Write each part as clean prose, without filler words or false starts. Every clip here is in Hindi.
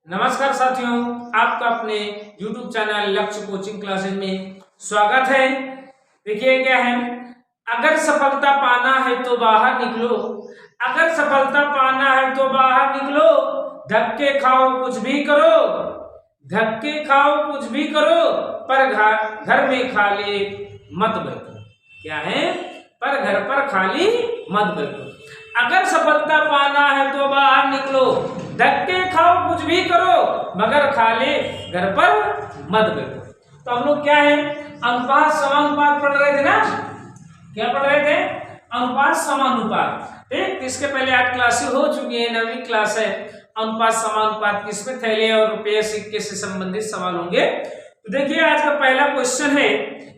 नमस्कार साथियों, आपका अपने YouTube चैनल लक्ष्य कोचिंग क्लासेस में स्वागत है। देखिए क्या है, अगर सफलता पाना है तो बाहर निकलो, अगर सफलता पाना है तो बाहर निकलो, धक्के खाओ कुछ भी करो, धक्के खाओ कुछ भी करो, पर घर में खाली मत बैठो। क्या है, पर घर पर खाली मत बैठो। अगर सफलता पाना है तो बाहर निकलो, धक्के खाओ कुछ भी करो, मगर खाली घर पर मत बैठो। तो हम लोग क्या है, अनुपात समानुपात पढ़ रहे थे ना। क्या पढ़ रहे थे? अनुपात समानुपात। ठीक, इसके पहले 8 क्लासें हो चुकी है, 9वीं क्लास है। अनुपात समानुपात किसमें थैले और रुपये सिक्के से संबंधित सवाल होंगे। तो देखिए आज का पहला क्वेश्चन है,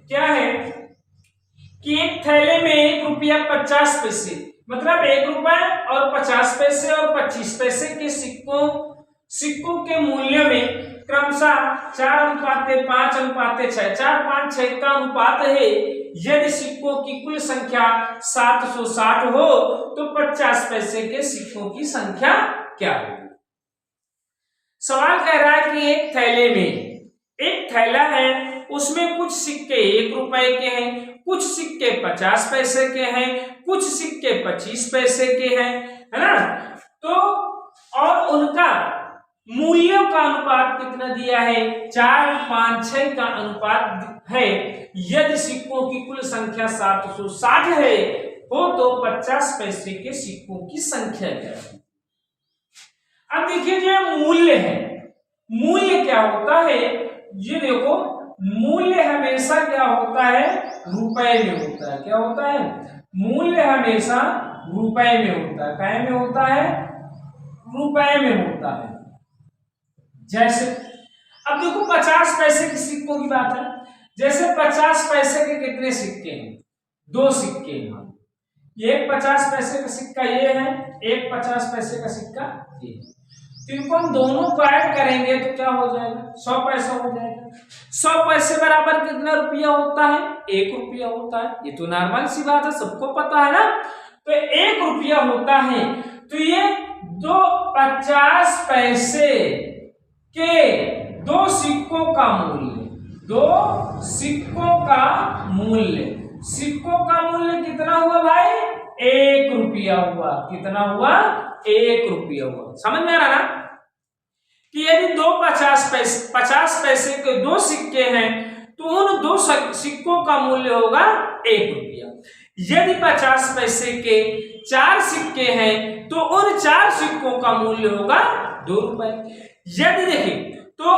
क्या है कि एक थैले में ₹1.50, मतलब 1 रुपए और 50 पैसे और 25 पैसे के सिक्कों के मूल्य में क्रमशः 4:5:6 4:5:6 का अनुपात है। यदि सिक्कों की कुल संख्या 760 हो तो 50 पैसे के सिक्कों की संख्या क्या होगी। सवाल कह रहा है कि एक थैले में, एक थैला है, उसमें कुछ सिक्के 1 रुपए के हैं, कुछ सिक्के 50 पैसे के हैं, कुछ सिक्के 25 पैसे के हैं, है ना। तो और उनका मूल्यों का अनुपात कितना दिया है? 4:5:6 का अनुपात है। यदि सिक्कों की कुल संख्या 760 है हो तो 50 पैसे के सिक्कों की संख्या क्या है। अब देखिए जो मूल्य है, मूल्य क्या होता है, ये देखो मूल्य हमेशा क्या होता है, रुपए में होता है। क्या होता है? मूल्य हमेशा रुपए में होता है। काय में होता है? रुपए में होता है। जैसे अब देखो 50 पैसे के सिक्कों की बात है। जैसे 50 पैसे के कितने सिक्के हैं? 2 सिक्के हैं। एक 50 पैसे का सिक्का ये है, एक 50 पैसे का सिक्का ये है। तो इनको हम दोनों को ऐड करेंगे तो क्या हो जाएगा? 100 पैसा हो जाएगा। 100 पैसे बराबर कितना रुपया होता है? 1 रुपया होता है। ये तो नॉर्मल सी बात है, सबको पता है ना। तो 1 रुपया होता है, तो ये 50 पैसे के 2 सिक्कों का मूल्य, 2 सिक्कों का मूल्य, सिक्कों का मूल्य कितना हुआ भाई? 1 रुपया हुआ। कितना हुआ? 1 रुपया हुआ। समझ में आ रहा ना कि यदि 50 पैसे के 2 सिक्के हैं तो उन 2 सिक्कों का मूल्य होगा 1 रुपया। यदि 50 पैसे के 4 सिक्के हैं तो उन 4 सिक्कों का मूल्य होगा 2 रुपए। यदि देखिए तो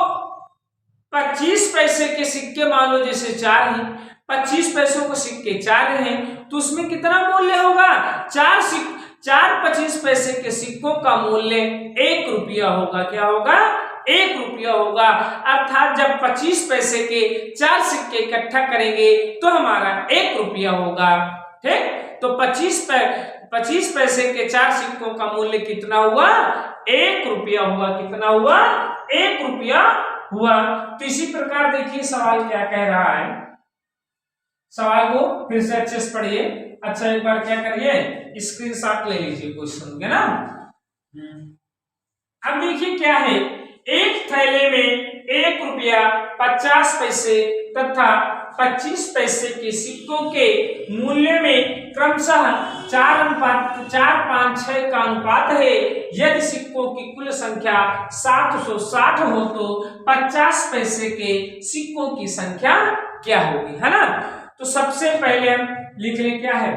25 पैसे के सिक्के मान लो जैसे 4 हैं, 25 पैसों के सिक्के 4 हैं, तो उसमें कितना मूल्य होगा? 4 25 पैसे के सिक्कों का मूल्य 1 रुपया होगा। क्या होगा? 1 रुपया होगा। अर्थात जब 25 पैसे के 4 सिक्के इकट्ठा करेंगे तो हमारा 1 रुपया होगा। ठीक, तो 25 पैसे के 4 सिक्कों का मूल्य कितना हुआ? 1 रुपया हुआ। कितना हुआ? 1 रुपया हुआ। तो इसी प्रकार देखिए सवाल क्या कह रहा है। सवाल को फिर से अच्छे से पढ़िए। अच्छा एक बार क्या करिए, स्क्रीनशॉट ले लीजिए क्वेश्चन के ना। अब देखिए क्या है, एक थैले में 1 रुपया 50 पैसे तथा 25 पैसे के सिक्कों के मूल्य में क्रमशः 4:5:6 का अनुपात है। यदि सिक्कों की कुल संख्या 760 हो तो 50 पैसे के सिक्कों की संख्या क्या होगी, है ना। तो सबसे पहले हम लिख लें क्या है,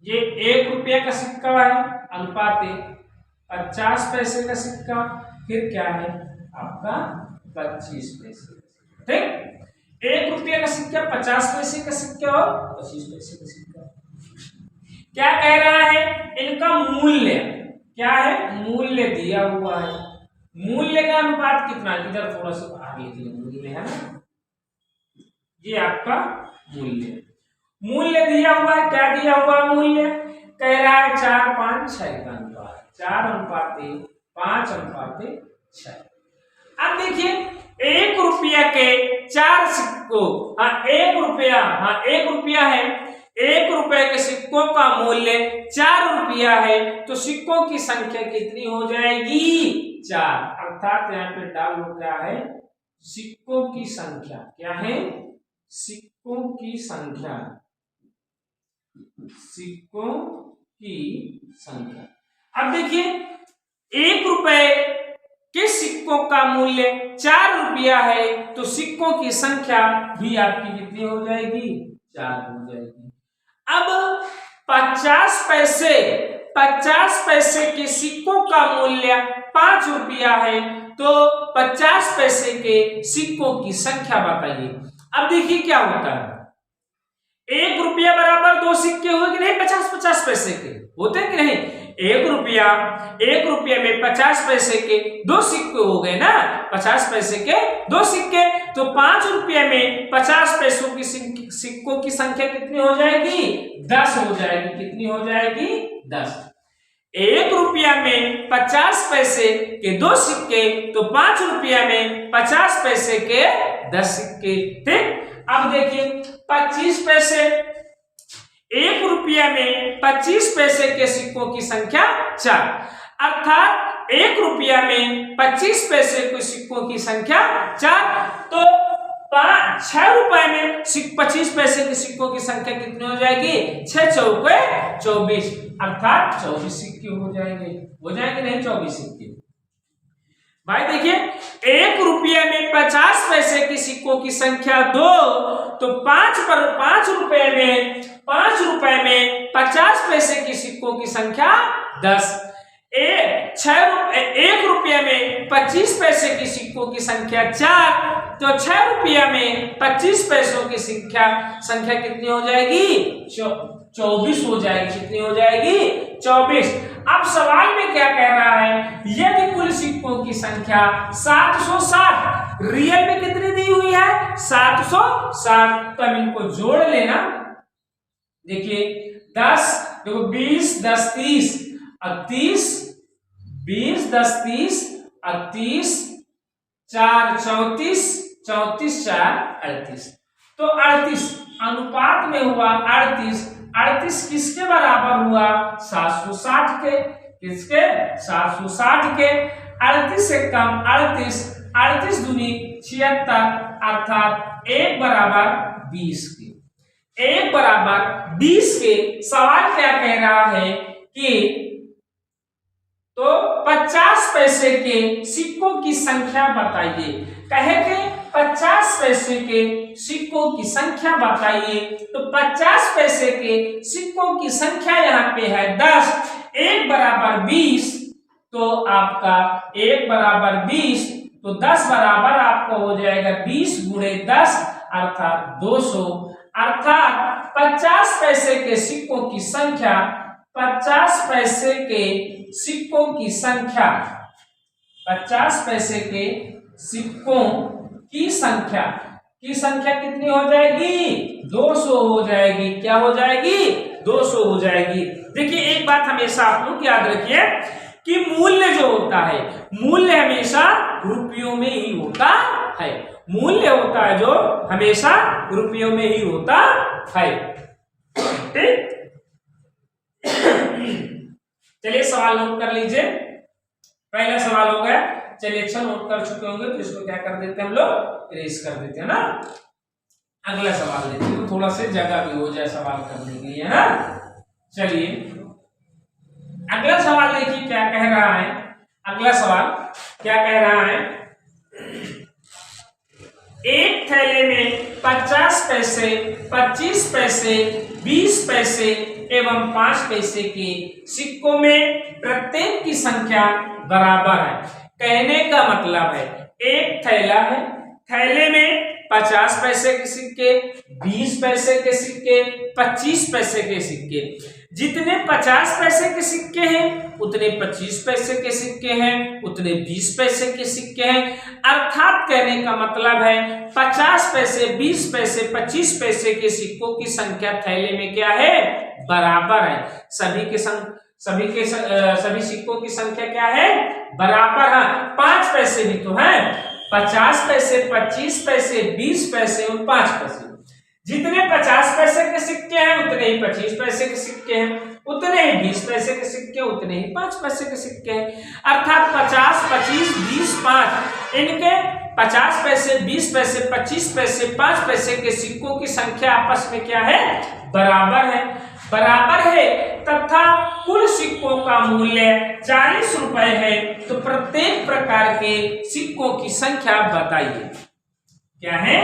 ये 1 रुपये का सिक्का है, अनुपात 50 पैसे का सिक्का, फिर क्या है आपका 25 पैसे। ठीक, 1 रुपये का सिक्का, 50 पैसे का सिक्का और 25 पैसे का सिक्का। क्या कह रहा है? इनका मूल्य क्या है? मूल्य दिया हुआ है। मूल्य का अनुपात कितना? इधर थोड़ा सा आगे मूल्य है ना, ये आपका मूल्य दिया हुआ है। क्या दिया हुआ मूल्य? कह रहा है 4:5:6 का अनुपात, 4:5:6। अब देखिए 1 रुपया के 4 सिक्कों, 1 रुपया है, 1 रुपए के सिक्कों का मूल्य 4 रुपया है, तो सिक्कों की संख्या कितनी हो जाएगी? 4, अर्थात यहाँ पे डाल लो क्या है, सिक्कों की संख्या। क्या है? सिक्कों की संख्या, सिक्कों की संख्या। अब देखिए 1 रुपए के सिक्कों का मूल्य 4 रुपया है, तो सिक्कों की संख्या भी आपकी कितनी हो जाएगी? 4 हो जाएगी। अब 50 पैसे के सिक्कों का मूल्य 5 रुपया है, तो 50 पैसे के सिक्कों की संख्या बताइए। अब देखिए क्या होता है, 1 रुपया बराबर 2 सिक्के हुए कि नहीं? 50-50 पैसे के होते हैं कि नहीं? 1 रुपया में 50 पैसे के 2 सिक्के हो गए ना, 50 पैसे के 2 सिक्के, तो 5 रुपये में 50 पैसों की सिक्कों की संख्या कितनी हो जाएगी? 10 हो जाएगी। कितनी हो जाएगी? 10। 1 रुपया में 50 पैसे के 2 सिक्के, तो 5 रुपया में 50 पैसे के 10 सिक्के। ठीक। अब देखिए 25 पैसे, 1 रुपया में 25 पैसे के सिक्कों की संख्या 4, अर्थात 1 रुपया में 25 पैसे के सिक्कों की संख्या 4, तो 6 रुपए में 25 पैसे के सिक्कों की संख्या कितनी हो जाएगी? 6 चौके 24, अर्थात 24 सिक्के हो जाएंगे। हो जाएंगे नहीं? 24 सिक्के। भाई देखिए 1 रुपये में 50 पैसे की सिक्कों की संख्या 2, तो 5 रुपए में 50 पैसे की सिक्कों की संख्या 10। 1 रुपये में 25 पैसे की सिक्कों की संख्या 4, तो 6 रुपया में 25 पैसों की संख्या कितनी हो जाएगी? 24 हो जाएगी। कितनी हो जाएगी? 24। अब सवाल में क्या कह रहा है, यदि कुल सिक्कों की संख्या 760, रियल में कितनी दी हुई है? 760, तो हम इनको जोड़ लेना। देखिए 10, देखो 20 10 30, 30 20 10 30, 30 4 34, 34 4 38, तो 38 अनुपात में हुआ 38। 38 किसके बराबर हुआ? 760 के। किसके? 760 के। 38 से कम 38, 38 दूनी 76, अर्थात 1 बराबर 20 के। 1 बराबर 20 के। सवाल क्या कह रहा है कि तो 50 पैसे के सिक्कों की संख्या बताइए। कहे कि 50 पैसे के सिक्कों की संख्या बताइए, तो 50 पैसे के सिक्कों की संख्या यहाँ पे है 10, 1 बराबर 20, तो आपका 1 बराबर 20, तो 10 बराबर आपको हो जाएगा 20 गुणे 10, अर्थात 200, अर्थात 50 पैसे के सिक्कों की संख्या, 50 पैसे के सिक्कों की संख्या, 50 पैसे के सिक्कों की संख्या कितनी हो जाएगी? 200 हो जाएगी। क्या हो जाएगी? 200 हो जाएगी। देखिए एक बात हमेशा आप लोग याद रखिए कि मूल्य जो होता है, मूल्य हमेशा रुपयों में ही होता है। मूल्य होता है जो हमेशा रुपयों में ही होता है। ठीक। चलिए सवाल नोट कर लीजिए। पहला सवाल हो गया। चलिए अच्छा नोट कर चुके होंगे तो इसको क्या कर देते हैं हम लोग? इरेज कर देते हैं ना। अगला सवाल लेते हैं, तो थोड़ा सा जगह भी हो जाए सवाल करने के लिए, है ना। चलिए अगला सवाल देखिए क्या कह रहा है। अगला सवाल क्या कह रहा है, एक थैले में 50 पैसे, 25 पैसे, 20 पैसे एवं 5 पैसे के सिक्कों में प्रत्येक की संख्या बराबर है। कहने का मतलब है एक थैला है, थैले में 50 पैसे के सिक्के, 20 पैसे के सिक्के, 25 पैसे के सिक्के। जितने 50 पैसे के सिक्के हैं उतने 25 पैसे के सिक्के हैं, उतने 20 पैसे के सिक्के हैं। अर्थात कहने का मतलब है 50 पैसे, 20 पैसे, 25 पैसे के सिक्कों की संख्या थैले में क्या है? बराबर है। सभी सिक्कों की संख्या क्या है? बराबर है। 5 पैसे भी तो है, 50 पैसे, 25 पैसे, 20 पैसे और 5 पैसे। जितने 50 पैसे के सिक्के हैं उतने ही 25 पैसे के सिक्के हैं। उतने ही 20 पैसे के सिक्के, उतने ही 5 पैसे के सिक्के हैं। अर्थात 50, 25, 20, 5 इनके 50 पैसे, 20 पैसे, 25 पैसे, 5 पैसे के सिक्कों की संख्या आपस में क्या है, बराबर है, बराबर है तथा कुल सिक्कों का मूल्य 40 रुपए है। तो प्रत्येक प्रकार के सिक्कों की संख्या बताइए। क्या है,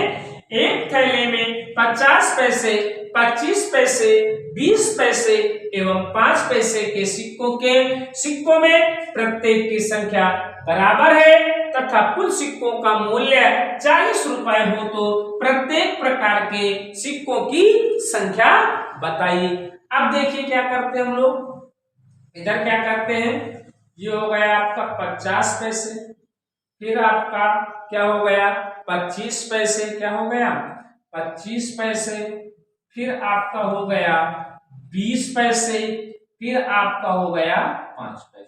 एक थैले में 50 पैसे, 25 पैसे, 20 पैसे एवं 5 पैसे के सिक्कों में प्रत्येक की संख्या बराबर है तथा कुल सिक्कों का मूल्य 40 रुपए हो तो प्रत्येक प्रकार के सिक्कों की संख्या बताइए। अब देखिए क्या करते हैं हम लोग, इधर क्या करते हैं, ये हो गया आपका 50 पैसे, फिर आपका क्या हो गया 25 पैसे, क्या हो गया 25 पैसे, फिर आपका हो गया 20 पैसे, फिर आपका हो गया 5 पैसे।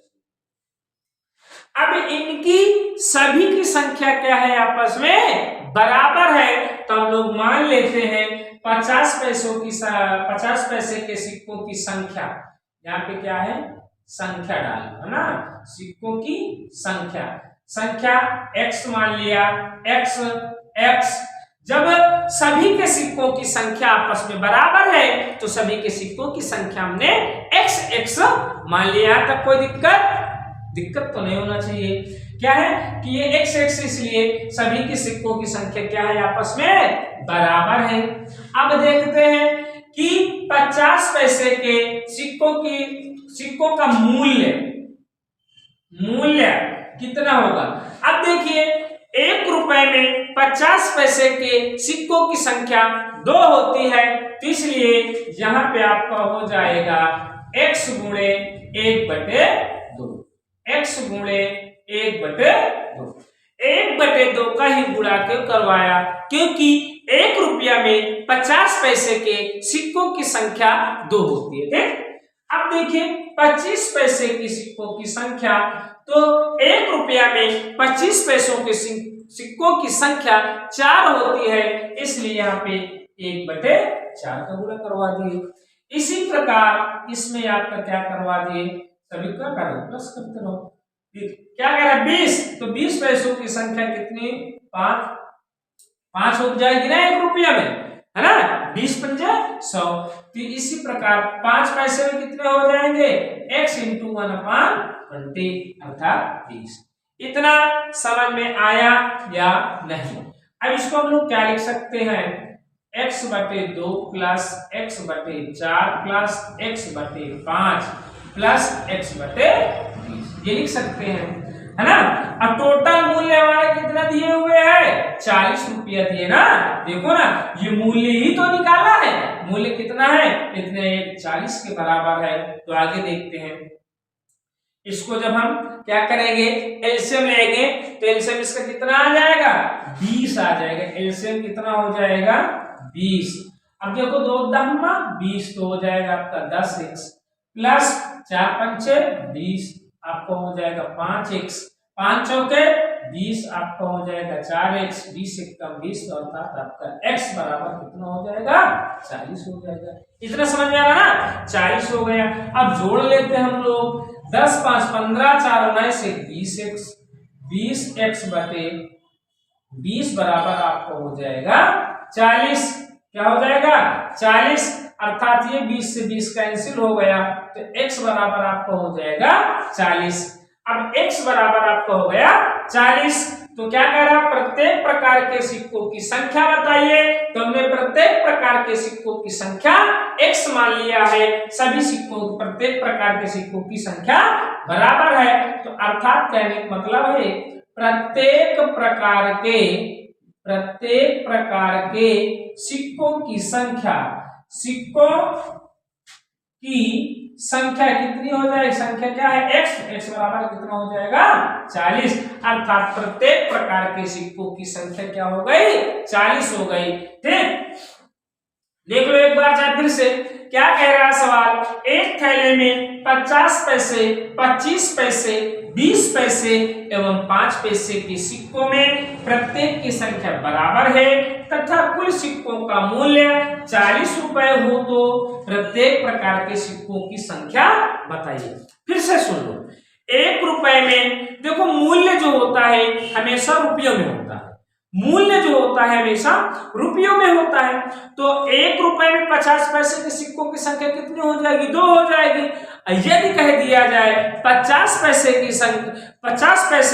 अब इनकी सभी की संख्या क्या है, आपस में बराबर है। तो हम लोग मान लेते हैं 50 पैसे के सिक्कों की संख्या, यहाँ पे क्या है संख्या डालो, है ना, सिक्कों की संख्या x मान लिया, x। जब सभी के सिक्कों की संख्या आपस में बराबर है तो सभी के सिक्कों की संख्या हमने x मान लिया। तब कोई दिक्कत तो नहीं होना चाहिए। क्या है कि ये x इसलिए सभी के सिक्कों की संख्या क्या है, आपस में बराबर है। अब देखते हैं कि 50 पैसे के सिक्कों का मूल्य कितना होगा। अब देखिए 1 रुपए में 50 पैसे के सिक्कों की संख्या 2 होती है, तो इसलिए यहाँ पे आपका हो जाएगा x गुणे 1/2, x गुणे 1/2। 1/2 का ही गुणा क्यों करवाया, क्योंकि 1 रुपया में 50 पैसे के सिक्कों की संख्या 2 होती है। ठीक, अब देखिए 25 पैसे की सिक्कों की संख्या, तो 1 रुपया में 25 पैसों के सिक्कों की संख्या 4 होती है, इसलिए यहाँ पे 1/4 का गुणा करवा दिए। इसी प्रकार इसमें आपका क्या करवा दिए, सभी का प्लस करते रहो। क्या कह रहा है 20, तो 20 पैसों की संख्या कितनी, 5 हो जाएगी ना 1 रुपया में, है ना, 20 पंजा 100। तो इसी प्रकार 5 पैसे में कितने हो जाएंगे, x × 1/20 अर्थात 20। इतना समझ में आया या नहीं। अब इसको हम लोग क्या लिख सकते हैं, x/2 plus x/4 plus x/5 plus x/20 ये लिख सकते हैं, है ना। अब टोटल मूल्य हमारा कितना दिए हुए है, 40 रुपया दिए ना, देखो ना ये मूल्य ही तो निकाला है, मूल्य कितना है, इतने 40 के बराबर है। तो आगे देखते हैं, इसको जब हम क्या करेंगे एलसीएम लेंगे तो एलसीएम इसका कितना आ जाएगा, 20 आ जाएगा। एलसीएम कितना हो जाएगा, 20। अब देखो 2 दहमा 20 तो हो जाएगा आपका 10x प्लस 4 पंचे 20 आपको हो जाएगा 5x, 5 चौके 20 आपका हो जाएगा 4x, 20 × 20 तो अर्थात आपका x बराबर कितना हो जाएगा, 40 हो जाएगा। इतना समझ में आ रहा ना, 40 हो गया। अब जोड़ लेते हैं हम लोग, 10 5 15 4 19 20x, 20x/20 बराबर आपको हो जाएगा 40। क्या हो जाएगा 40, अर्थात ये 20 से 20 कैंसिल हो गया, तो x बराबर आपको हो जाएगा 40। अब x बराबर आपको हो गया 40, तो क्या कह रहा, प्रत्येक प्रकार के सिक्कों की संख्या बताइए। तो हमने प्रत्येक प्रकार के सिक्कों की संख्या x मान लिया है, सभी सिक्कों प्रत्येक प्रकार के सिक्कों की संख्या बराबर है। तो अर्थात कहने का मतलब है प्रत्येक प्रकार के सिक्कों की संख्या कितनी हो जाएगी, संख्या क्या है x बराबर कितना हो जाएगा 40, अर्थात प्रत्येक प्रकार के सिक्कों की संख्या क्या हो गई 40 हो गई। ठीक, देख लो एक बार चाहे फिर से, क्या कह रहा है सवाल, एक थैले में 50 पैसे, 25 पैसे, 20 पैसे एवं 5 पैसे के सिक्कों में प्रत्येक की संख्या बराबर है तथा कुल सिक्कों का मूल्य 40 रुपए हो तो प्रत्येक प्रकार के सिक्कों की संख्या बताइए। फिर से सुन लो, 1 रुपए में देखो मूल्य जो होता है हमेशा रुपयों में होता है, मूल्य जो होता है हमेशा रुपयों में होता है। तो 1 रुपए में 50 पैसे के सिक्कों की संख्या कितनी हो जाएगी, 2 हो जाएगी। यदि कह दिया जाए 50 पैसे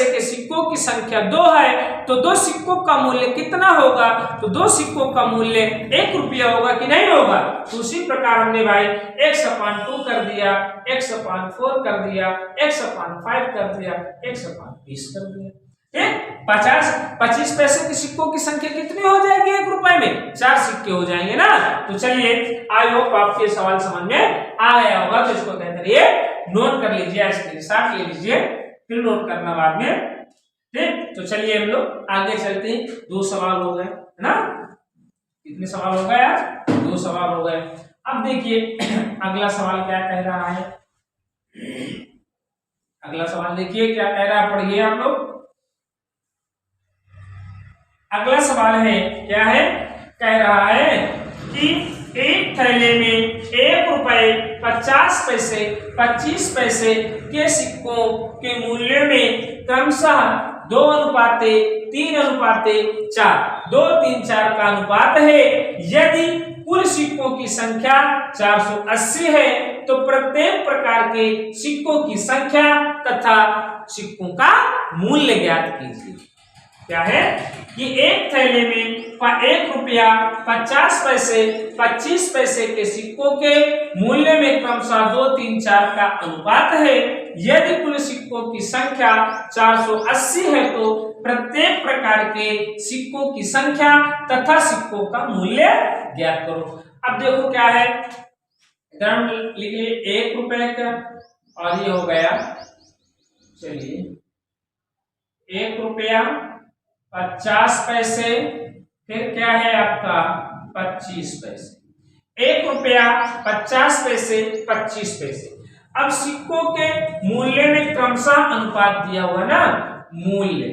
के सिक्कों की संख्या 2 है तो 2 सिक्कों का मूल्य कितना होगा, तो 2 सिक्कों का मूल्य 1 रुपया होगा कि नहीं होगा। तो उसी प्रकार हमने भाई x/2 कर दिया, x/4 कर दिया, x/5 कर दिया, x/20 कर दिया। 25 पैसे के सिक्कों की संख्या कितनी हो जाएगी 1 रुपए में, 4 सिक्के हो जाएंगे ना। तो चलिए आई होप आपके सवाल समझ में आ गया होगा। तो इसको क्या करिए, नोट कर लीजिए, स्क्रीनशॉट ले लीजिए, फिर नोट करना बाद में। ठीक, तो चलिए हम लोग आगे चलते हैं। 2 सवाल हो गए है ना, कितने सवाल हो गए आज, 2 सवाल हो गए। अब देखिए अगला सवाल क्या कह रहा है, अगला सवाल देखिए क्या कह रहा है, पढ़िए आप लोग। अगला सवाल है, क्या है, कह रहा है कि एक थैले में 1 रुपए 50 पैसे 25 पैसे के सिक्कों के मूल्य में क्रमशः 2:3:4 2:3:4 का अनुपात है। यदि कुल सिक्कों की संख्या 480 है तो प्रत्येक प्रकार के सिक्कों की संख्या तथा सिक्कों का मूल्य ज्ञात कीजिए। क्या है कि एक थैले में 1 रुपया 50 पैसे 25 पैसे के सिक्कों के मूल्य में क्रमशः 2:3:4 का अनुपात है। यदि कुल सिक्कों की संख्या 480 है तो प्रत्येक प्रकार के सिक्कों की संख्या तथा सिक्कों का मूल्य ज्ञात करो। अब देखो क्या है, लिखिए 1 रुपए का, और ये हो गया, चलिए 1 रुपया 50 पैसे, फिर क्या है आपका 25 पैसे। 1 रुपया 50 पैसे 25 पैसे। अब सिक्कों के मूल्य में क्रमशः अनुपात दिया हुआ ना, मूल्य,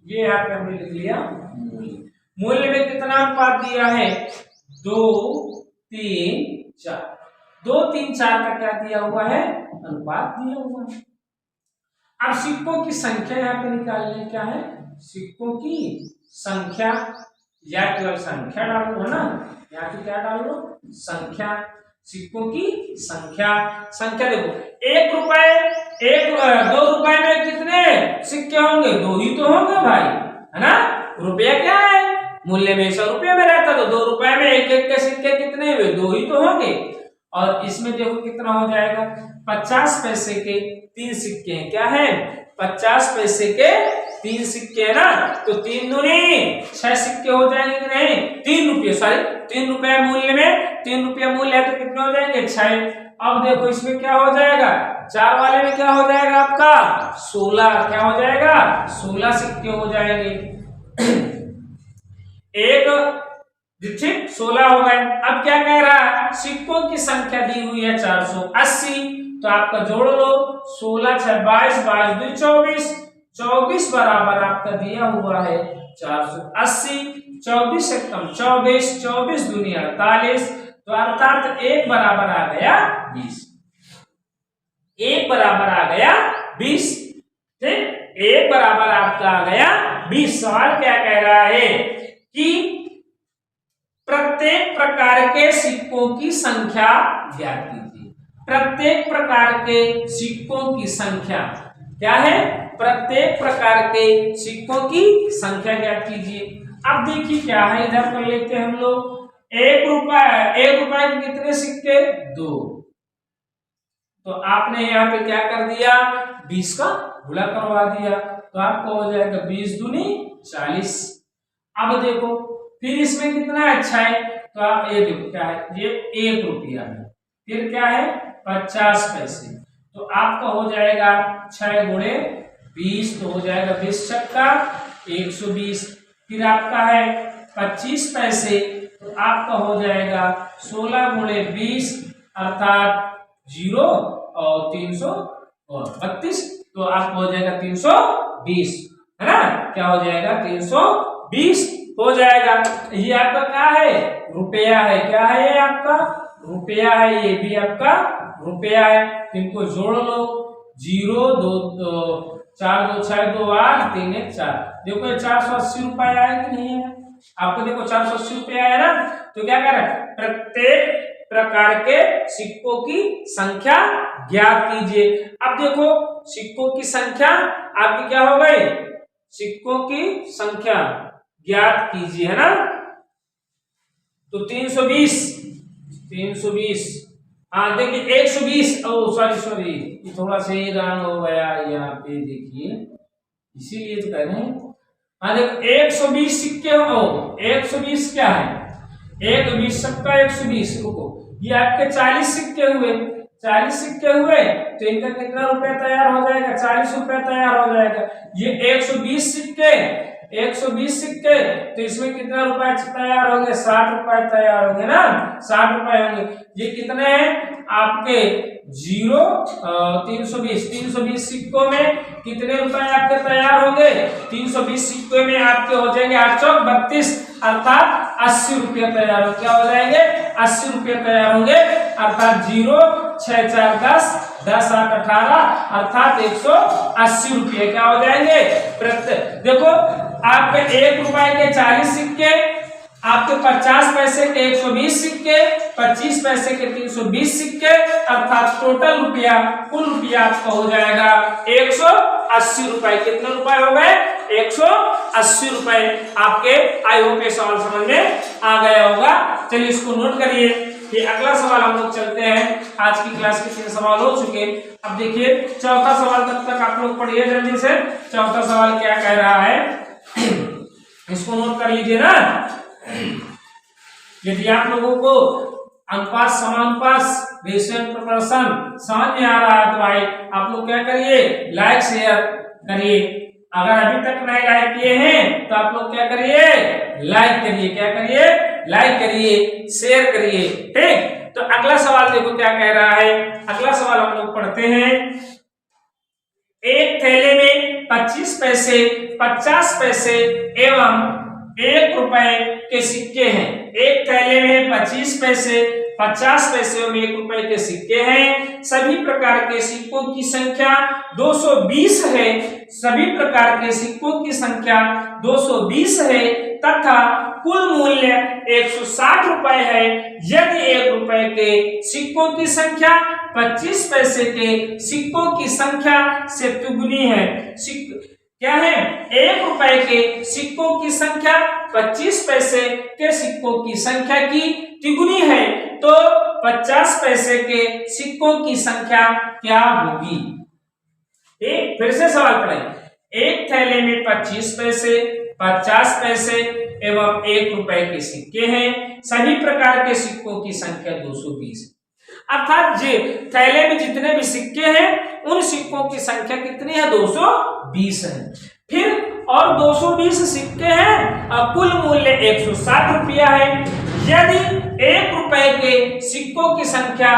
ये यहाँ पे हमने लिख लिया मूल्य। मूल्य में कितना अनुपात दिया है, 2:3:4। 2:3:4 का क्या दिया हुआ है, अनुपात दिया हुआ है। अब सिक्कों की संख्या यहाँ पे निकालनी, क्या है, सिक्कों की संख्या, या केवल संख्या डाल दो है ना, यहाँ पे क्या डाल दो, संख्या, सिक्कों की संख्या। संख्या देखो 1 रुपए 2 रुपए में कितने सिक्के होंगे, 2 ही तो होंगे भाई, है ना। रुपया क्या है, मूल्य में 100 रुपये में रहता, तो 2 रुपए में एक के सिक्के कितने हुए, 2 ही तो होंगे। और इसमें देखो कितना हो जाएगा, 50 पैसे के 3 सिक्के हैं, क्या है, 50 पैसे के 3 सिक्के है ना, तो 3 दूनी 6 सिक्के हो जाएंगे कि नहीं, 3 रुपये, सॉरी 3 रुपये मूल्य में, 3 रुपये मूल्य है तो कितने हो जाएंगे, 6। अब देखो इसमें क्या हो जाएगा, 4 वाले में क्या हो जाएगा आपका 16, क्या हो जाएगा 16 सिक्के हो जाएंगे। एक ठीक 16 हो गए। अब क्या कह रहा है, सिक्कों की संख्या दी हुई है 480, तो आपका जोड़ लो, 16 6 22 22 2 24, 24 बराबर आपका दिया हुआ है 480, 24 से कम 24, 24 दूनी 48, तो अर्थात 1 बराबर आ गया 20, 1 बराबर आ गया 20। ठीक, 1 बराबर आपका आ गया 20। सवाल क्या कह रहा है कि प्रत्येक प्रकार के सिक्कों की संख्या ज्ञात कीजिए। प्रत्येक प्रकार के सिक्कों की संख्या क्या है, प्रत्येक प्रकार के सिक्कों की संख्या ज्ञात कीजिए। अब देखिए क्या है, इधर कर लेते हैं हम लोग, 1 रुपए के कितने सिक्के, 2, तो आपने यहाँ पे क्या कर दिया, 20 का गुणा करवा दिया, तो आपको हो जाएगा 20 दूनी 40। अब देखो फिर इसमें कितना अच्छा है, तो आप ये देखो क्या है, ये 1 रुपया है, फिर क्या है 50 पैसे, तो आपका हो जाएगा 6 गुणे 20, तो हो जाएगा 20 छक्का 120। फिर आपका है 25 पैसे, तो आपका हो जाएगा 16 गुणे 20, अर्थात 0 और 332, तो आपको हो जाएगा 320, है ना। क्या हो जाएगा? 320 हो जाएगा। ये आपका क्या है? रुपया है। क्या है ये आपका? रुपया है। ये भी आपका रुपया है। इनको जोड़ लो, 0 2 4 2 6 2 8 3 1 4। देखो ये 480 रुपया आया कि नहीं है? आपको देखो 480 रुपया आया ना। तो क्या कर रहा है? प्रत्येक प्रकार के सिक्कों की संख्या ज्ञात कीजिए। अब देखो सिक्कों की संख्या आपकी क्या हो गई? सिक्कों की संख्या ज्ञात कीजिए, है ना। तो 320 हाँ देखिए 120, सॉरी ये थोड़ा सा ही रंग हो गया यहाँ पे, देखिए इसीलिए तो कह रहे हैं। हाँ देखो 120 सिक्के हो। 120 क्या है? 120 सबका 120। रुको, ये आपके 40 सिक्के हुए। 40 सिक्के हुए तो इनका कितना रुपया तैयार हो जाएगा? 40 रुपया तैयार हो जाएगा। ये 120 सिक्के, 120 सिक्के, तो इसमें कितना रुपया तैयार होंगे? 60 रुपए तैयार होंगे ना। 60 रुपए होंगे। ये कितने हैं आपके? 0 320 सिक्कों में कितने रुपए आपके तैयार होंगे? 320 सिक्कों में आपके हो जाएंगे 8 चौक 32, अर्थात 80 रुपये तैयार हो। क्या हो जाएंगे? 80 रुपये तैयार होंगे। अर्थात 0 6 4 10 10 8 18, अर्थात 180 रुपये क्या हो जाएंगे? देखो आपके 1 रुपए के 40 सिक्के, आपके 50 पैसे के 120 सिक्के, 25 पैसे के 320 सिक्के, अर्थात टोटल रुपया, कुल रुपया आपका हो जाएगा 180 रुपए। कितने रुपए हो गए? 180 रुपए। आपके आई होप ये सवाल समझ में आ गया होगा। चलिए इसको नोट करिए। ये अगला सवाल हम लोग चलते हैं। आज की क्लास के 3 सवाल हो चुके। अब देखिए चौथा सवाल तक आप लोग पढ़िए जल्दी से। चौथा सवाल क्या कह रहा है इसको नोट कर लीजिए ना। यदि आप लोगों को अनुपात समानुपात रेशियो प्रोपोर्शन समझ में आ रहा है तो भाई आप लोग क्या करिए? लाइक शेयर करिए। अगर अभी तक नहीं लाइक किए हैं तो आप लोग क्या करिए? लाइक करिए। क्या करिए? लाइक करिए, शेयर करिए। ठीक, तो अगला सवाल देखो क्या कह रहा है। अगला सवाल हम लोग पढ़ते हैं। एक थैले में 25 पैसे, 50 पैसे एवं 1 रुपए के सिक्के हैं। एक थैले में 25 पैसे, 50 पैसे और 1 रुपए के सिक्के हैं। सभी प्रकार के सिक्कों की संख्या 220 है। सभी प्रकार के सिक्कों की संख्या 220 है तथा कुल मूल्य 160 रुपए है। यदि 1 रुपए के सिक्कों की संख्या 25 पैसे के सिक्कों की संख्या से दुगुनी है। क्या है? 1 रुपए के सिक्कों की संख्या 25 पैसे के सिक्कों की संख्या की तिगुनी है तो 50 पैसे के सिक्कों की संख्या क्या होगी? एक फिर से सवाल पढ़ें। एक थैले में 25 पैसे, 50 पैसे एवं 1 रुपए के सिक्के हैं। सभी प्रकार के सिक्कों की संख्या 220 है। अर्थात जे थैले में जितने भी सिक्के हैं उन सिक्कों की संख्या कितनी है? 220 है। फिर और 220 सिक्के हैं और कुल मूल्य 160 रुपया है। यदि 1 रुपए के सिक्कों की संख्या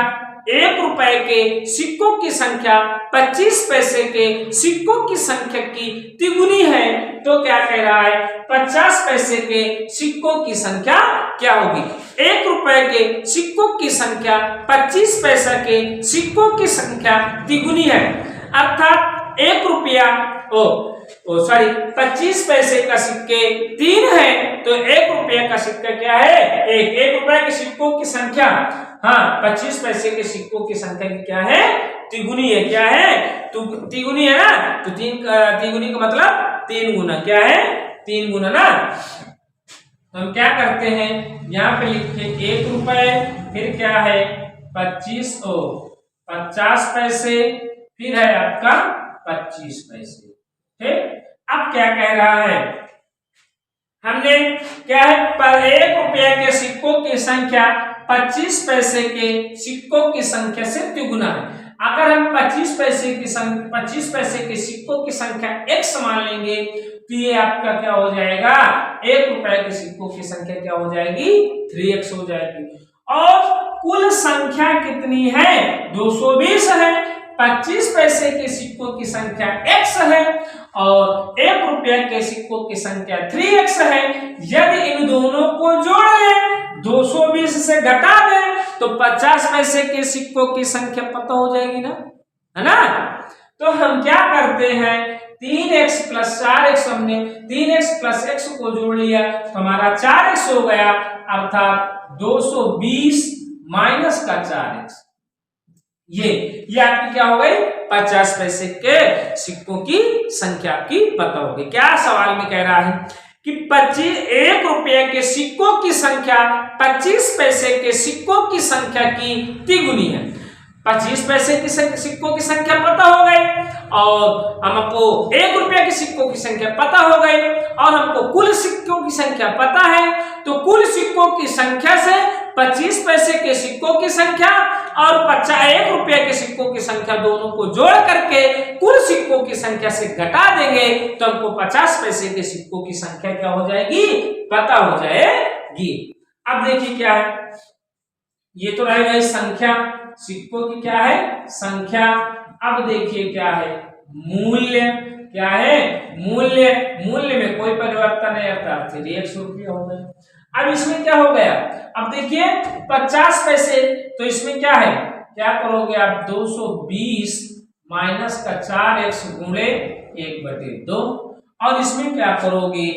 1 रुपए के सिक्कों की संख्या 25 पैसे के सिक्कों की संख्या की तिगुनी है तो क्या कह रहा है? 50 पैसे के सिक्कों की संख्या क्या होगी? 1 रुपए के सिक्कों की संख्या 25 पैसे के सिक्कों की संख्या तिगुनी है। अर्थात 1 रुपया 25 पैसे का सिक्के 3 है तो 1 रुपया का सिक्का क्या है? 1 रुपए के सिक्कों की संख्या 25 पैसे के सिक्कों की संख्या की क्या है? तिगुनी है। क्या है? तिगुनी है ना। तो तिगुनी का मतलब 3 गुना। क्या है? 3 गुना ना। तो हम क्या करते हैं यहाँ पे लिखे 1 रुपए, फिर क्या है 50 पैसे, फिर है आपका 25 पैसे। ठीक, अब क्या कह रहा है? हमने क्या है? 1 रुपया के सिक्कों की संख्या 25 पैसे के सिक्कों की संख्या से तिगुना है। अगर हम 25 पैसे के सिक्कों की संख्या x मान लेंगे तो ये आपका क्या हो जाएगा? 1 रुपए के सिक्कों की संख्या क्या हो जाएगी? 3x हो जाएगी। और कुल संख्या कितनी है 220 है। 25 पैसे के सिक्कों की संख्या x है और 1 रुपया के सिक्कों की संख्या 3x है। यदि इन दोनों को जोड़ लें 220 से घटा दें तो 50 पैसे के सिक्कों की संख्या पता हो जाएगी ना, है ना। तो हम क्या करते हैं 3x + 4x, हमने 3x + x को जोड़ लिया तो हमारा 4x हो गया, अर्थात 220 - का 4x। ये आपकी क्या हो गई 50 पैसे के सिक्कों की संख्या आपकी पता होगी। क्या सवाल में कह रहा है कि 1 रुपये के सिक्कों की संख्या 25 पैसे के सिक्कों की संख्या की तिगुनी है। 25 पैसे की सिक्कों की संख्या पता हो गई और हमको 1 रुपये के सिक्कों की संख्या पता हो गई और हमको कुल सिक्कों की संख्या पता है। तो कुल सिक्कों की संख्या से 25 पैसे के सिक्कों की संख्या और 1 रुपये के सिक्कों की संख्या दोनों को जोड़ करके कुल सिक्कों की संख्या से घटा देंगे तो हमको 50 पैसे के सिक्कों की संख्या क्या हो जाएगी पता हो जाएगी। अब देखिए क्या है, ये तो रह गई संख्या, सिक्कों की क्या है संख्या। अब देखिए क्या है मूल्य, क्या है मूल्य। मूल्य में कोई परिवर्तन नहीं, अर्थात 3x रुपये हो गए। अब इसमें क्या हो गया, अब देखिए 50 पैसे, तो इसमें क्या है, क्या करोगे आप 220 - का 4x गुणे 1/2 और इसमें क्या करोगे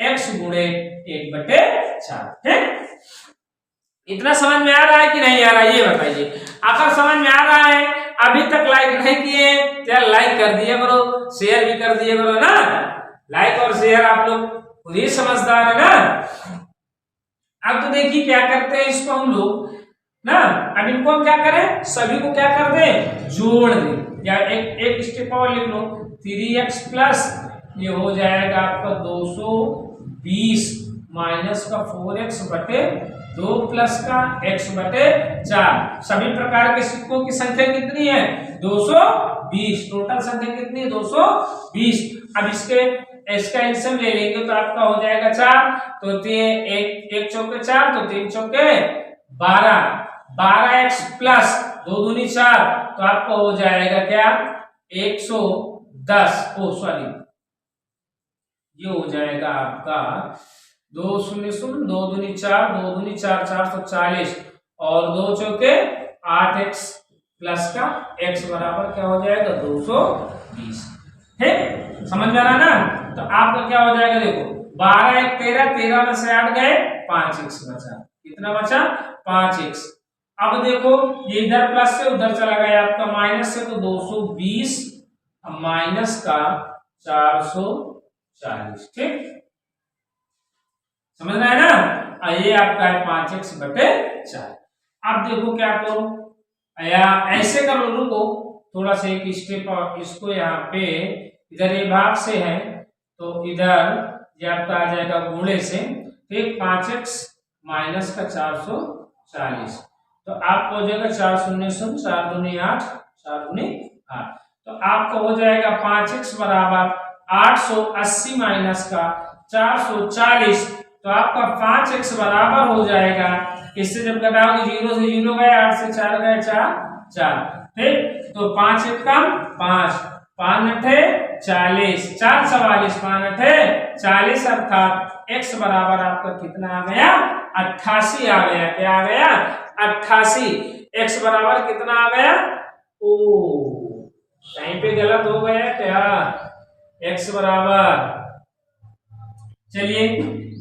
x गुणे 1/4। ठीक, इतना समझ में आ रहा है कि नहीं आ रहा है ये बताइए। अगर समझ में आ रहा है, अभी तक लाइक नहीं किए तो लाइक कर दिया करो, शेयर भी कर दिया करो ना। लाइक और शेयर आप लोग खुद ही समझदार है ना। अब तो देखिए क्या करते हैं इसको हम लोग ना, अब इनको हम क्या करें सभी को क्या कर दें जोड़ दें, या एक स्टेप और लिख लो 3x प्लस ये हो जाएगा आपका 220 माइनस का 4x बटे 2 प्लस का x बटे 4। सभी प्रकार के सिक्कों की संख्या कितनी है 220, टोटल संख्या कितनी है 220। अब इसका एलसीएम ले लेंगे तो आपका हो जाएगा 4, तो 1 चौके 4 तो 3 चौके 12x प्लस 2 दूनी 4 तो आपको हो जाएगा क्या 110। सॉरी ये हो जाएगा आपका 2 0 0 2 दूनी 4 2 दूनी 4 440 और 2 चौके 8x प्लस का x बराबर क्या हो जाएगा 220। ठीक, समझ में आ रहा ना। तो आपका क्या हो जाएगा देखो 12 1 13, 13 में से 8 गए 5x बचा, कितना बचा 5x। अब देखो ये इधर प्लस से उधर चला गया आपका माइनस से, तो 220 माइनस का 440। ठीक, समझ रहे हैं ना। ये आपका है 5x बटे 4। अब देखो क्या करो, या ऐसे कर लो, रुको थोड़ा सा एक स्टेप और, इसको यहाँ पे इधर ये भाग से है तो इधर ये आपका आ जाएगा गुणे से। ठीक, 5x माइनस का 440 तो आपको हो जाएगा 4 0 0 4 दूनी 8 4 दूनी 8, तो आपको हो जाएगा 5x बराबर 880 माइनस का 440, तो आपका 5x बराबर हो जाएगा, इससे जब घटाओगे 0 से 0 गए 8 से 4 गए 4। ठीक, तो 5 1 कम 5 5 8 40 4 44 5 8 40, अर्थात x बराबर आपका कितना आ गया 88 आ गया। क्या आ गया 88। x बराबर कितना आ गया, ओ कहीं पे गलत हो गया क्या, x बराबर, चलिए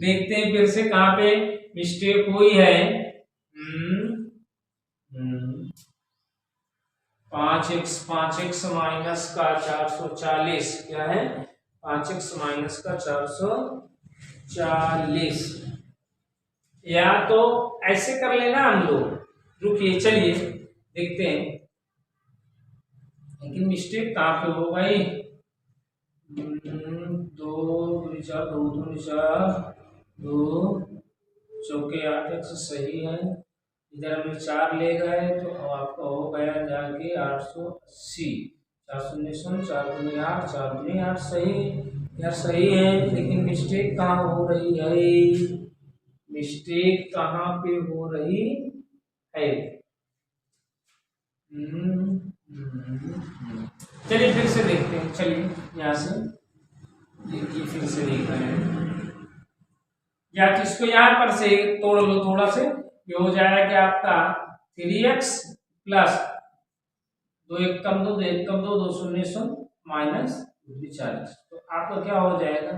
देखते हैं फिर से कहां पे मिस्टेक हुई है। 5x माइनस का 440 क्या है 5x माइनस का 440, या तो ऐसे कर लेना हम लोग, रुकिए चलिए देखते हैं, लेकिन मिस्टेक कहां पे हो गई। 2 दूनी 4 2 दूनी 4 2 चौके 8x सही है, इधर हमने 4 ले गए तो आपका हो गया जाके 880। 4 0 0 4 दूनी 8 4 दूनी 8 सही, यार सही है, लेकिन मिस्टेक कहाँ हो रही है, मिस्टेक कहाँ पे हो रही है। चलिए फिर से देखते हैं, चलिए यहाँ से देखिए, फिर से देख रहे हैं, या तो इसको यहाँ पर से तोड़ लो थोड़ा से, ये हो जाएगा कि आपका 3x प्लस 2 1 कम 2 2 1 कम 2 2 शून्य शून्य माइनस 40, तो आपका क्या हो जाएगा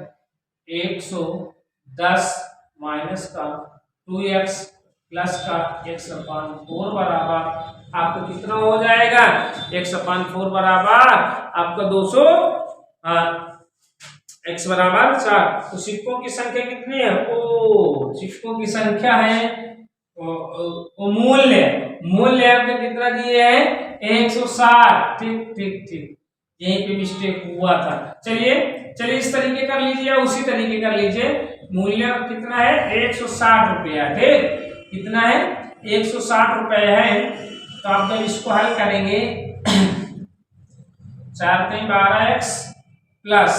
110 माइनस का 2x प्लस का x/4 बराबर आपको कितना हो जाएगा, x/4 बराबर आपका 200, x बराबर 4। तो सिक्कों की संख्या कितनी है, ओ सिक्कों की संख्या है, वो मूल्य आपके कितना दिए हैं 160। ठीक ठीक ठीक, यहीं पे मिस्टेक हुआ था। चलिए इस तरीके कर लीजिए, उसी तरीके कर लीजिए। मूल्य कितना है 160 रुपया, ठीक, कितना है 160 रुपए है। तो आप जब इसको हल करेंगे 4 3 12x प्लस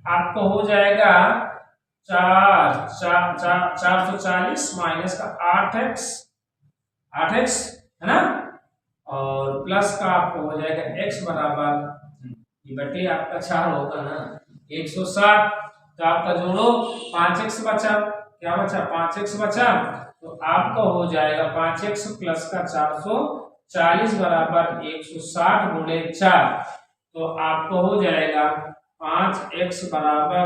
आपको हो जाएगा 440 माइनस का 8x है ना, और प्लस का आपको हो जाएगा x बराबर ये बटे आपका 4 होगा ना 160। तो आपका जोड़ो 5x बचा, क्या बचा 5x बचा, तो आपका हो जाएगा 5x प्लस का 440 बराबर 160 गुणे 4। तो आपको हो जाएगा 5x बराबर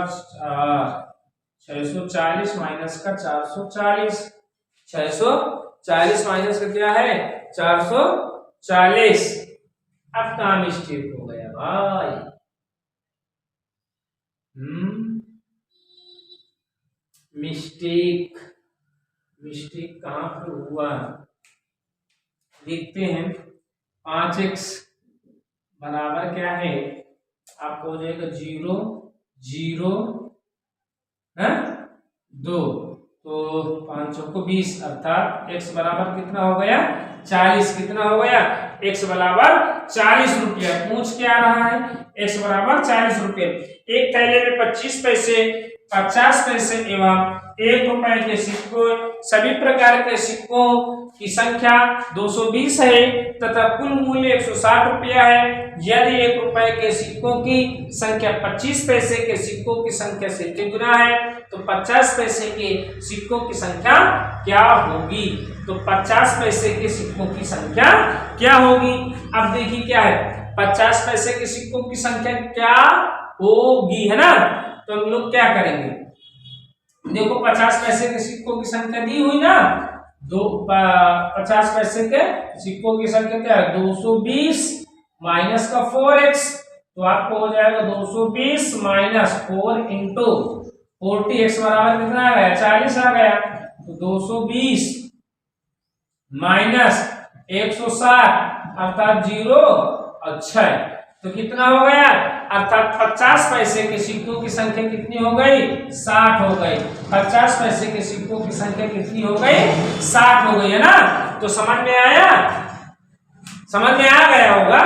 640 माइनस का 440, 640 माइनस का क्या है 440। अब कहाँ मिस्टेक हो गया भाई, मिस्टेक कहाँ पे हुआ, देखते हैं। 5x बराबर क्या है आपको हो जाएगा 0 0 2, तो 5 को 20 अर्थात x बराबर कितना हो गया 40। कितना हो गया x बराबर 40 रुपया। पूछ क्या रहा है, x बराबर 40 रुपये। एक थैले में 25 पैसे 50 पैसे एवं 1 रुपए के सिक्कों, सभी प्रकार के सिक्कों की संख्या 220 है तथा कुल मूल्य 160 रुपया है। यदि 1 रुपए के सिक्कों की संख्या 25 पैसे के सिक्कों की संख्या से तिगुना है तो 50 पैसे के सिक्कों की संख्या क्या होगी। तो 50 पैसे के सिक्कों की संख्या क्या होगी। अब देखिए क्या है 50 पैसे के सिक्कों की संख्या क्या होगी, है ना। तो हम लोग क्या करेंगे, देखो 50 पैसे के सिक्कों की संख्या दी हुई ना, 50 पैसे के सिक्कों की संख्या क्या है 220 माइनस का 4x, तो आपको हो जाएगा 220 माइनस 4 इंटू 40x बराबर कितना आ गया 40 आ गया। तो 220 माइनस 160 अर्थात 0 और 6, तो कितना हो गया अर्थात 50 पैसे के सिक्कों की संख्या कितनी हो गई 60 हो गई। 50 पैसे के सिक्कों की संख्या कितनी हो गई 60 हो गई, है ना। तो समझ में आया, समझ में आ गया होगा।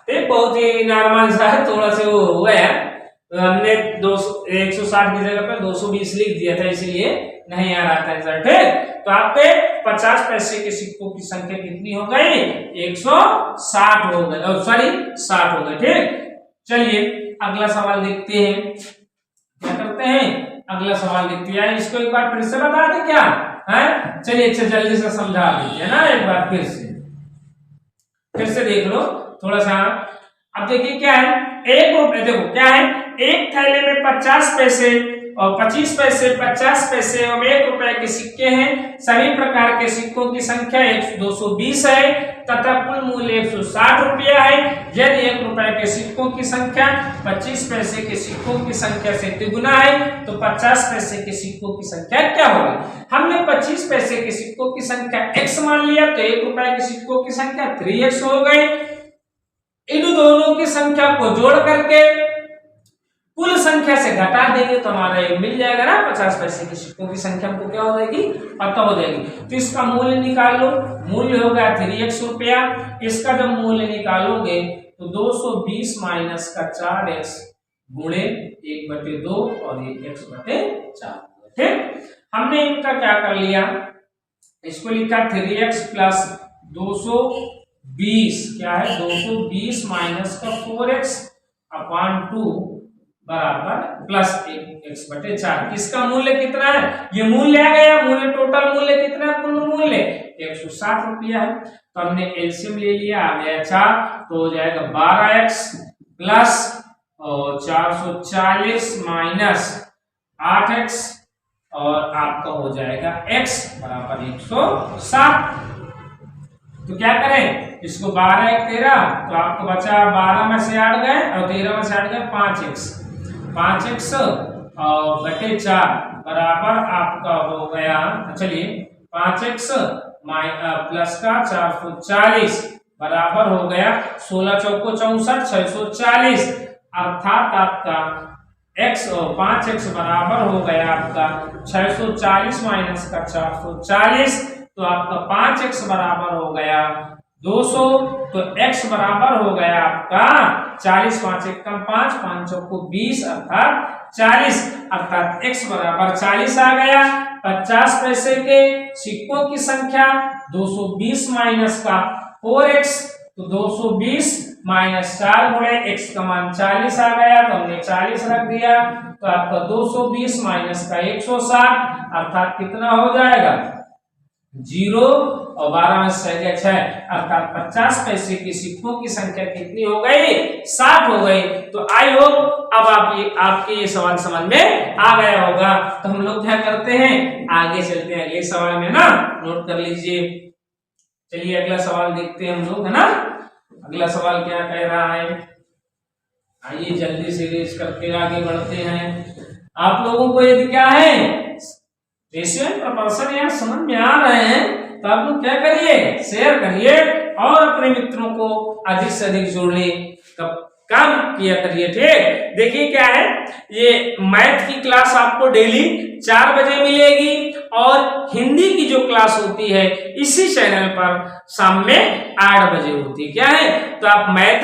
एक बहुत ही नॉर्मल सा है, थोड़ा सा वो हो गया, तो हमने 160 की जगह पर 220 लिख दिया था, इसलिए नहीं आ रहा था रिजल्ट। तो आपके 50 पैसे के सिक्कों की संख्या कितनी हो गई 160 हो गई, सॉरी 60 हो गई। ठीक, चलिए अगला सवाल देखते हैं, क्या करते हैं अगला सवाल देखते हैं। इसको एक बार फिर से बता दें क्या है, चलिए अच्छा जल्दी से समझा दीजिए ना एक बार फिर से देख लो थोड़ा सा। अब देखिए क्या है, 1 रुपए, देखो क्या है, एक थैले में 50 पैसे और 25 पैसे 50 पैसे और 1 रुपए के सिक्के हैं। सभी प्रकार के सिक्कों की संख्या 220 है तथा कुल मूल्य 160 रुपया है। यदि 1 रुपए के सिक्कों की संख्या 25 पैसे के सिक्कों की संख्या से तिगुना है तो 50 पैसे के सिक्कों की संख्या क्या होगी। हमने 25 पैसे के सिक्कों की संख्या x मान लिया, तो 1 रुपए के सिक्कों की संख्या 3x हो गई। इन दोनों की संख्या को जोड़ करके कुल संख्या से घटा देंगे तो हमारा ये मिल जाएगा ना 50 पैसे की सिक्कों की संख्या हमको क्या हो जाएगी पता हो जाएगी। तो इसका मूल्य निकाल लो, मूल्य हो गया 3x रुपया। इसका जब मूल्य निकालोगे तो 220 माइनस का 4x गुणे 1/2 और 1x/4। ठीक, हमने इनका क्या कर लिया, इसको लिखा 3x प्लस 220 क्या है 220 माइनस का 4x अपॉन 2 बराबर प्लस x बटे 4। किसका मूल्य कितना है? ये मूल्य आ गया। मूल्य टोटल मूल्य कितना है? कुल मूल्य 160 रुपया है। तो हमने एलसीएम ले लिया, आ गया 4, तो हो जाएगा 12x प्लस 440 माइनस 8x और आपका हो जाएगा x बराबर 160। तो क्या करें, इसको 12 1 13, तो आपको बचा 12 में से 8 गए और 13 में से 8 गए 5x और बटे 4 बराबर आपका हो गया, चलिए 5x प्लस का 440 बराबर हो गया 16 चौको 64 640, अर्थात आपका x और 5x बराबर हो गया आपका 640 माइनस का 440, तो आपका 5x बराबर हो गया 200, तो x बराबर हो गया आपका 40, 5 1 कम 5 5 चौको 20 अर्थात 40, अर्थात x बराबर 40 आ गया। 50 पैसे के सिक्कों की संख्या 220 माइनस का 4x, तो 220 माइनस 4 गुणे x का मान 40 आ गया, तो हमने 40 रख दिया, तो आपका 220 माइनस का 160 अर्थात कितना हो जाएगा 0 और 12 में 6 अर्थात 50 पैसे के सिक्कों की संख्या कितनी हो गई 60 हो गई। तो आई होप अब आपके ये सवाल समझ में आ गया होगा। तो हम लोग क्या करते हैं, आगे चलते हैं अगले सवाल में ना, नोट कर लीजिए। चलिए अगला सवाल देखते हैं हम लोग, है ना। अगला सवाल क्या कह रहा है, आइए जल्दी से रेस करके आगे बढ़ते हैं। आप लोगों को यदि क्या है रेशियो एंड प्रोपोर्शन यार समझ में आ रहे हैं, तो आप लोग क्या करिए, शेयर करिए और अपने मित्रों को अधिक से अधिक जोड़ने का काम किया करिए। ठीक, देखिए क्या है, ये मैथ की क्लास आपको डेली 4 बजे मिलेगी और हिंदी की जो क्लास होती है इसी चैनल पर शाम में 8 बजे होती है। क्या है, तो आप मैथ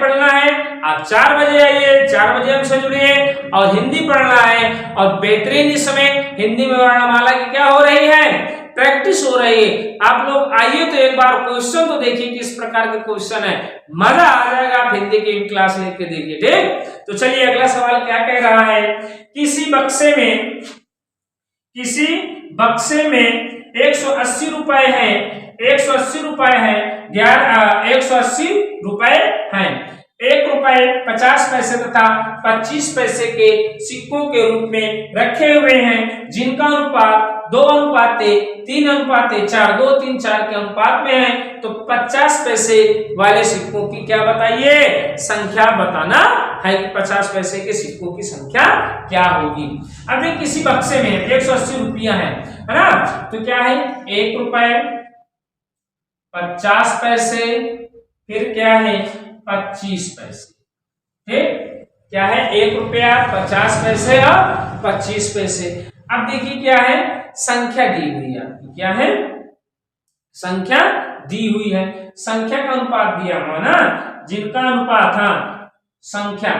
पढ़ना है, आप 4 बजे आइए, 4 बजे हमसे जुड़िए, और हिंदी पढ़ना है और बेहतरीन इस समय हिंदी में वर्णमाला की क्या हो रही है, प्रैक्टिस हो रही है। आप लोग आइए तो एक बार क्वेश्चन तो देखिए किस प्रकार के क्वेश्चन है, मजा आ जाएगा। आप हिंदी की क्लास लेके देखिए। ठीक, तो चलिए अगला सवाल क्या कह रहा है, किसी बक्से में 180 रुपए है, 180 रुपए है, 180 रुपए हैं। 1 रुपए 50 पैसे तथा 25 पैसे के सिक्कों के रूप में रखे हुए हैं, जिनका अनुपात 2:3:4 2 3 4 के अनुपात में है। तो 50 पैसे वाले सिक्कों की क्या बताइए, संख्या बताना है कि 50 पैसे के सिक्कों की संख्या क्या होगी। अब देखिए किसी बक्से में 180 रुपया है ना, तो क्या है 1 रुपए 50 पैसे, फिर क्या है 25 पैसे। ठीक, क्या है 1 रुपया 50 पैसे और 25 पैसे। अब देखिए क्या है, संख्या दी हुई है, क्या है संख्या दी हुई है, संख्या का अनुपात दिया हुआ ना, जिनका अनुपात था संख्या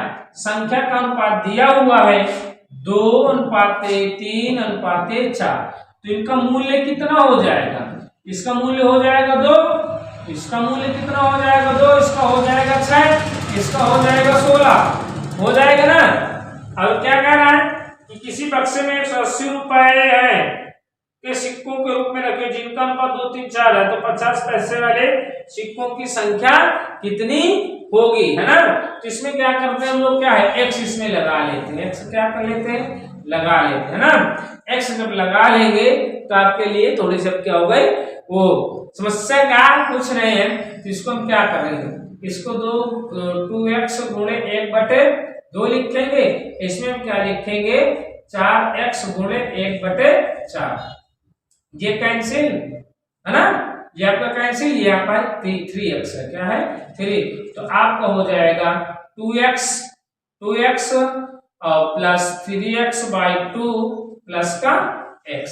का अनुपात दिया हुआ है 2:3:4, तो इनका मूल्य कितना हो जाएगा, इसका मूल्य हो जाएगा 2, इसका मूल्य कितना हो जाएगा 2, इसका हो जाएगा 6, इसका हो जाएगा 16, हो जाएगा ना। अब क्या कह रहा है कि किसी बक्से में 180 रुपए है के सिक्कों के रूप में रखे, जिनका अनुपात 2 3 4 है, तो 50 पैसे वाले सिक्कों की संख्या कितनी होगी, है ना। तो इसमें क्या करते हैं हम लोग, क्या है x इसमें लगा लेते हैं, x क्या कर लेते हैं लगा लेते हैं ना। x जब लगा लेंगे तो आपके लिए थोड़ी सी क्या हो गई, वो समस्या का कुछ नहीं है। तो इसको हम क्या करेंगे, इसको 2x गुणे 1/2 लिखेंगे, इसमें हम क्या लिखेंगे 4x गुणे 1/4, ये कैंसिल है ना, ये आपका कैंसिल, ये आपका 3x है, क्या है 3, तो आपका हो जाएगा 2x प्लस 3x/2 प्लस का x।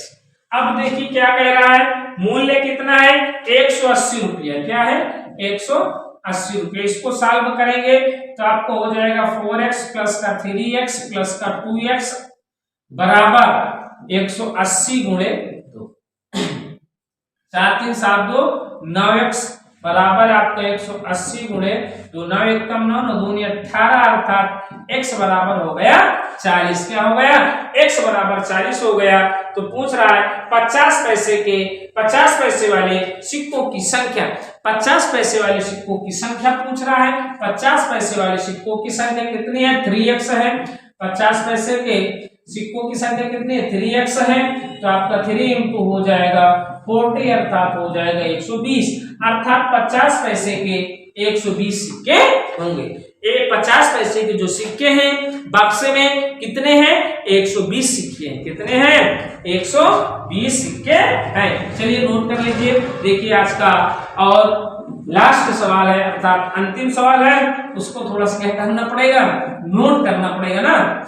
अब देखिए क्या कह रहा है, मूल्य कितना है 180 रुपया, क्या है 180 रुपये। इसको सॉल्व करेंगे तो आपको हो जाएगा 4x प्लस का 3x प्लस का 2x बराबर 180 गुणे 2, 4 3 7 2 9x बराबर आपका 180 गुणे 2, 9 एकम 9, 9 दूनी 18 अर्थात x बराबर हो गया 40। क्या हो गया? x बराबर 40 हो गया। तो पूछ रहा है 50 पैसे वाले सिक्कों की संख्या। 50 पैसे वाले सिक्कों की संख्या पूछ रहा है। 50 पैसे वाले सिक्कों की संख्या कितनी है? 3x है। 50 पैसे के सिक्कों की संख्या कितनी है? 3x है। तो आपका 3 इंटू हो जाएगा 40 अर्थात हो जाएगा 120, अर्थात 50 पैसे के 120 सिक्के होंगे। ये 50 पैसे के जो सिक्के हैं बक्से में कितने हैं? 120 सिक्के हैं। कितने हैं? 120 सिक्के हैं। चलिए नोट कर लीजिए। देखिए आज का और लास्ट सवाल है अर्थात अंतिम सवाल है, उसको थोड़ा सा क्या करना पड़ेगा? नोट करना पड़ेगा ना।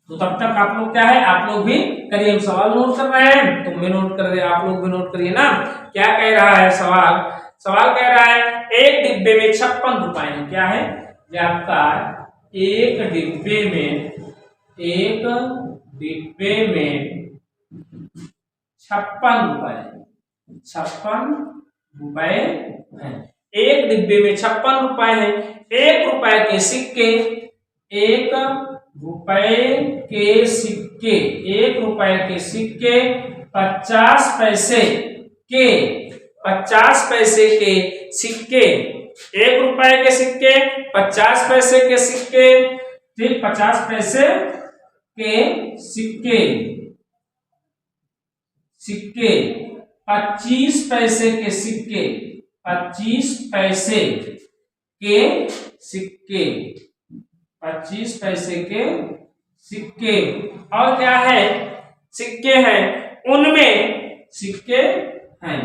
तो तब तक आप लोग क्या है, आप लोग भी करिए। हम सवाल नोट कर रहे हैं, तुम भी नोट कर रहे, आप लोग भी नोट करिए ना। क्या कह रहा है सवाल? सवाल कह रहा है एक डिब्बे में 56 रुपए है। क्या है? ये आपका एक डिब्बे में 56 रुपए है। 56 रुपए है। एक डिब्बे में 56 रुपए है। 1 रुपए के सिक्के, 1 रुपए के सिक्के, 1 रुपए के सिक्के 50 पैसे के, 50 पैसे के सिक्के, 1 रुपए के सिक्के 50 पैसे के सिक्के, ठीक, 50 पैसे के सिक्के, 25 पैसे के सिक्के, 25 पैसे के सिक्के, 25 पैसे के सिक्के। और क्या है? सिक्के हैं, उनमें सिक्के हैं,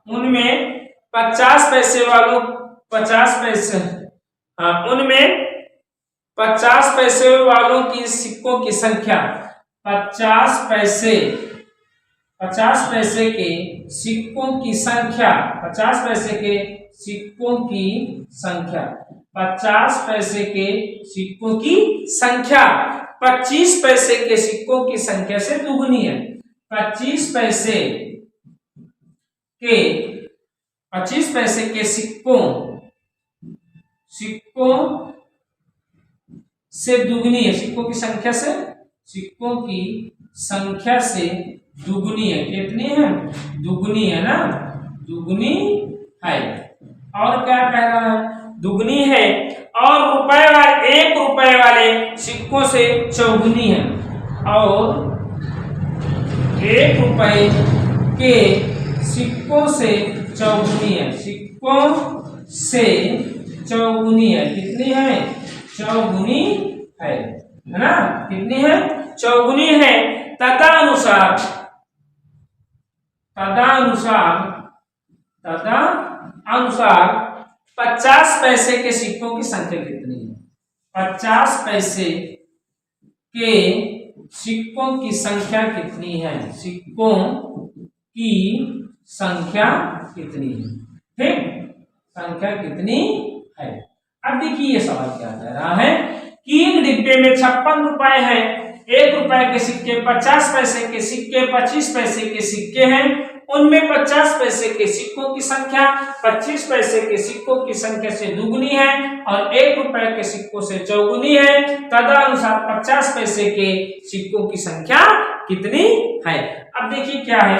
उनमें 50 पैसे वालों 50 पैसे, हाँ, उनमें 50 पैसे वालों की सिक्कों की संख्या, 50 पैसे के सिक्कों की संख्या, 50 पैसे के सिक्कों की संख्या, 50 पैसे के सिक्कों की संख्या 25 पैसे के सिक्कों की संख्या से दुगनी है। 25 पैसे के सिक्कों से दुगनी है। सिक्कों की संख्या से दुगनी है। कितनी है? दुगनी है ना, दुगनी है। और क्या कह रहा है? दुगनी है। और 1 रुपए वाले सिक्कों से चौगुनी है। और 1 रुपए के सिक्कों से चौगुनी है। सिक्कों से चौगुनी है। कितनी है? चौगुनी है ना? कितनी है? चौगुनी है। तदनुसार 50 पैसे के सिक्कों की संख्या कितनी है? 50 पैसे के सिक्कों की संख्या कितनी है? सिक्कों की संख्या कितनी है? ठीक, संख्या कितनी है? अब देखिए ये सवाल क्या कह रहा है कि एक डिब्बे में 56 रुपए है। 1 रुपए के सिक्के, 50 पैसे के सिक्के, 25 पैसे के सिक्के हैं। उनमें 50 पैसे के सिक्कों की संख्या 25 पैसे के सिक्कों की संख्या से दुगनी है और 1 रुपए के सिक्कों से चौगुनी है। तदनुसार 50 पैसे के सिक्कों की संख्या कितनी है? अब देखिए क्या है,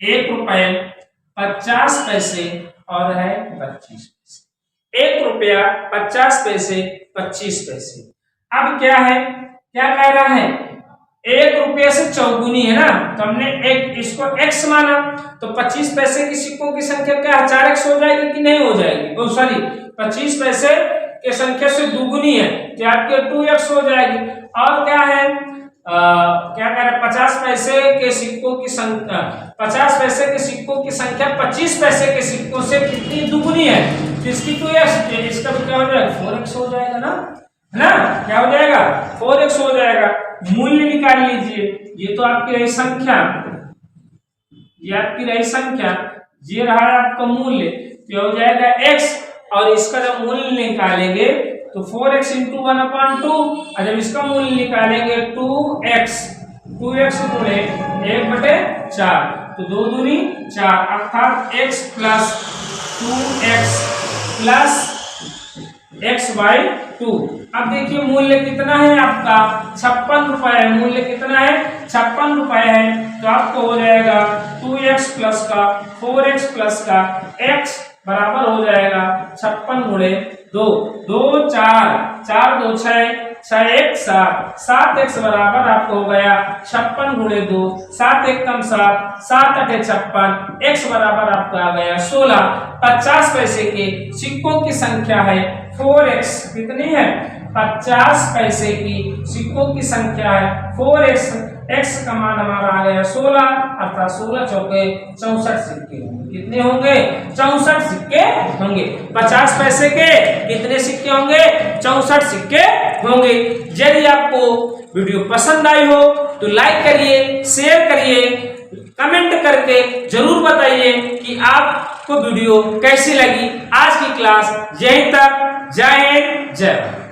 1 रुपए 50 पैसे और है 25 पैसे। 1 रुपया 50 पैसे 25 पैसे। अब क्या है, क्या कह रहा है? 1 रुपये से चौगुनी है ना, तो हमने इसको x माना, तो 25 पैसे की सिक्कों की संख्या क्या है? 4x हो जाएगी कि नहीं हो जाएगी? ओ सॉरी, 25 पैसे के संख्या से दुगुनी है तो आपके 2x हो जाएगी। और क्या है, क्या कह रहा है? 50 पैसे के सिक्कों की संख्या, 50 पैसे के सिक्कों की संख्या 25 पैसे के सिक्कों से कितनी दुगुनी है? तो इसकी 2x, इसका तो क्या हो जाएगा? 4x हो जाएगा ना, है ना? क्या हो जाएगा? 4x हो जाएगा। मूल्य निकाल लीजिए। ये तो आपकी रही संख्या, ये आपकी रही संख्या, ये रहा आपका मूल्य, तो हो जाएगा x। और इसका जब मूल्य निकालेंगे तो 4x × 1/2, और जब इसका मूल्य निकालेंगे 2x, 2x गुणे 1/4, तो 2 दूनी 4 अर्थात x plus 2x plus x/2। अब देखिए मूल्य कितना है आपका 56 रुपए है, मूल्य कितना है 56 रुपए है, तो आपको हो जाएगा 2x प्लस का 4x प्लस का x बराबर हो जाएगा 56 गुणे 2, 2 4 4 2 6 6 1 7 7x बराबर आपको हो गया 56 गुणे 2, 7 1 कम 7 7 8 56, x बराबर आपका आ गया 16। 50 पैसे के सिक्कों की संख्या है 4x, कितनी है 50 पैसे की सिक्कों की संख्या है 4x, x का मान हमारा आ गया 16, अर्थात 16 चौके 64 सिक्के होंगे। कितने होंगे 64 सिक्के होंगे। 50 पैसे के कितने सिक्के होंगे 64 सिक्के होंगे। यदि आपको वीडियो पसंद आई हो तो लाइक करिए, शेयर करिए, कमेंट करके जरूर बताइए कि आपको वीडियो कैसी लगी। आज की क्लास यहीं तक। जय हिंद, जय भारत।